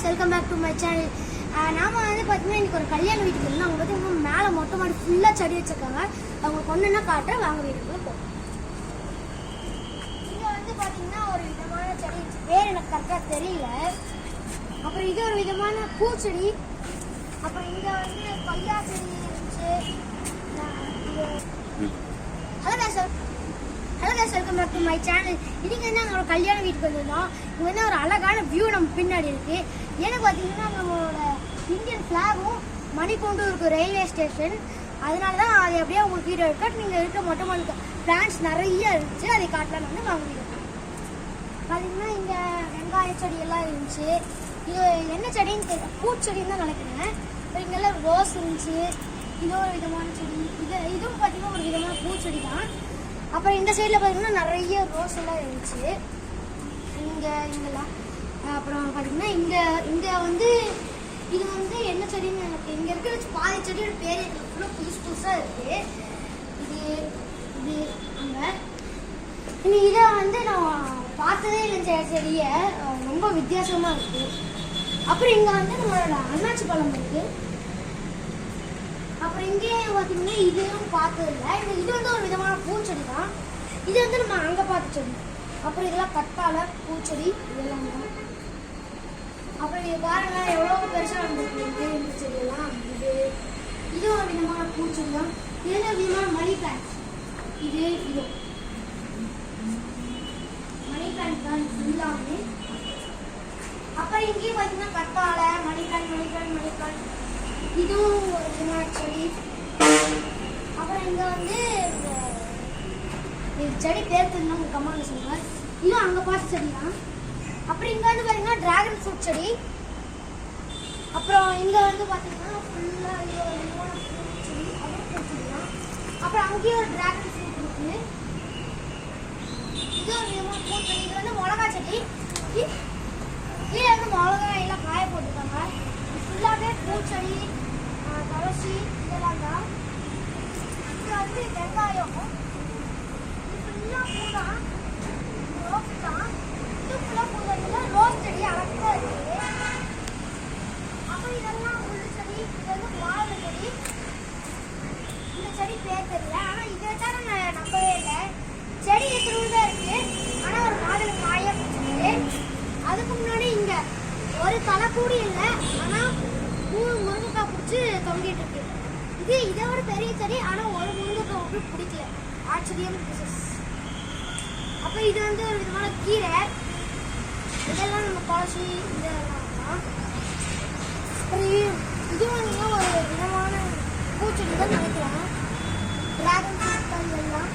Welcome back to my channel. நாம வந்து பார்த்தீங்கன்னா இன்னைக்கு ஒரு கல்யாண வீட்டுக்கு வந்து அவங்க பார்த்தீங்கன்னா மேலே மொட்டை மாடி ஃபுல்லாக செடி வச்சிருக்காங்க. அவங்க பொண்ணுன்னா காட்டுற வாங்க வீட்டுக்குள்ள போகும். இங்கே வந்து பார்த்தீங்கன்னா ஒரு விதமான செடி பேர் எனக்கு கரெக்டாக தெரியல. அப்புறம் இது ஒரு விதமான பூச்செடி. அப்புறம் இங்கே வந்து கொய்யா செடி இருந்துச்சு. Hello guys, welcome back to my channel. இன்னைக்கு வந்து நாங்கள் ஒரு கல்யாண வீட்டுக்கு வந்திருந்தோம். இங்கே வந்து ஒரு அழகான வியூ நம்ம பின்னாடி இருக்கு. எனக்கு பார்த்தீங்கன்னா நம்மளோட இந்தியன் ஃப்ளாகும் மணிக்கூண்டு இருக்கும் ரயில்வே ஸ்டேஷன். அதனால தான் அதை அப்படியே உங்களுக்கு வீடியோ எடுக்க நீங்கள் இருக்க மொட்டை மாடி பிளான்ஸ் நிறைய இருந்துச்சு. அதை காட்டலான்னு வந்து வாங்க வீடியோ பார்த்தீங்கன்னா இங்கே வெங்காய செடி எல்லாம் இருந்துச்சு. இது என்ன செடின்னு தெரியல, பூச்செடின்னு தான் நினைக்கிறேன். அப்புறம் இங்கெல்லாம் ரோஸ் இருந்துச்சு. இது ஒரு விதமான செடி. இதுவும் பார்த்தீங்கன்னா ஒரு விதமான பூச்செடி தான். அப்புறம் இந்த சைடில் பார்த்தீங்கன்னா நிறைய ரோஸ் எல்லாம் இருந்துச்சு இங்கெல்லாம். அப்புறம் பார்த்தீங்கன்னா இங்கே வந்து இது வந்து என்ன செடின்னு எனக்கு இங்கே இருக்கிற பாதி செடியோட பேர் எனக்கு ஃபுல்லாக புதுசாக இருக்குது. இது அங்கே இனி இதை வந்து நான் பார்த்ததே இல்லை செடியை, ரொம்ப வித்தியாசமாக இருக்குது. அப்புறம் இங்கே வந்து நம்மளோட அண்ணாச்சி பழம் இருக்குது. அப்புறம் இங்கேயே பார்த்தீங்கன்னா இதுவும் பார்த்ததில்லை. இது வந்து ஒரு விதமான பூச்செடி தான். இது வந்து நம்ம அங்கே பார்த்த செடி. அப்புறம் இதெல்லாம் கட்டால பூச்செடி இதெல்லாம் தான். அப்புறம் இது பாருங்க எவ்வளோ பெருசாக வந்துருக்கு இந்த செடியெல்லாம். இது ஒரு விதமான பூச்செடி தான். இது ஒரு விதமான மணி பிளான்ட். இது மணி பிளான்ட் தான் ஃபுல்லாமே. அப்புறம் இங்கேயும் பார்த்தீங்கன்னா கட்டால மணி பிளான்ட் இதுவும் ஒரு விதமான செடி. அப்புறம் இங்கே வந்து இது செடி பேர் தெரிஞ்சா உங்கள் கம்மாவில் சொல்லுவார். இதுவும் அங்கே பார்த்த செடி தான். அப்புறம் இங்கே வந்து பார்த்தீங்கன்னா ட்ராகன் ஃப்ரூட் செடி. அப்புறம் இங்கே வந்து பார்த்தீங்கன்னா ஃபுல்லாக இது ஒரு விதமான ஃப்ரூட் செடி, அதுவும் ஃப்ரூட் செடி தான். அப்புறம் அங்கேயும் ஒரு ட்ராகன் ஃப்ரூட் இருக்குது. இது ஒரு விதமான ஃப்ரூட் செடி. இது வந்து மிளகா செடி. கீழே வந்து மிளகா எல்லாம் காய போட்டுருக்காங்க. ஃபுல்லாகவே பூச்செடி, துளசி இதெல்லாம் தான். அப்புறம் வந்து வெங்காயம், இது ஃபுல்லாக பூ தான், ரோஸ் தான். இது ஃபுல்லாக பூ தான். ரோஸ் செடி அழகாக இருக்குது. அப்புறம் இதெல்லாம் முள்ளு செடி. இது வந்து மாலை செடி. இந்த செடி பேர் தெரியல, ஆனால் இதை தான் நான் நம்பவே இல்லை. செடி எத்தனை தான் இருக்குது, ஆனால் ஒரு மாடல் காய பிடிச்சிருக்கு. அதுக்கு முன்னாடி இங்கே ஒரு தலை கூடி இல்லை, ஆனால் முருங்கைக்காய் பிடிச்சி தொங்கிட்டு இருக்கு. இதை விட பெரிய செடி, ஆனால் ஒரு முருங்கைக்காய் மட்டும் பிடிக்கல. ஆச்சரியம். அப்போ இது வந்து ஒரு விதமான கீரை. இதெல்லாம் நம்ம துளசி இதெல்லாம் தான். இது வந்து ஒரு விதமான பூச்செடி தான் நினைக்கிறேன். டிராகன் ஃப்ரூட் எல்லாம்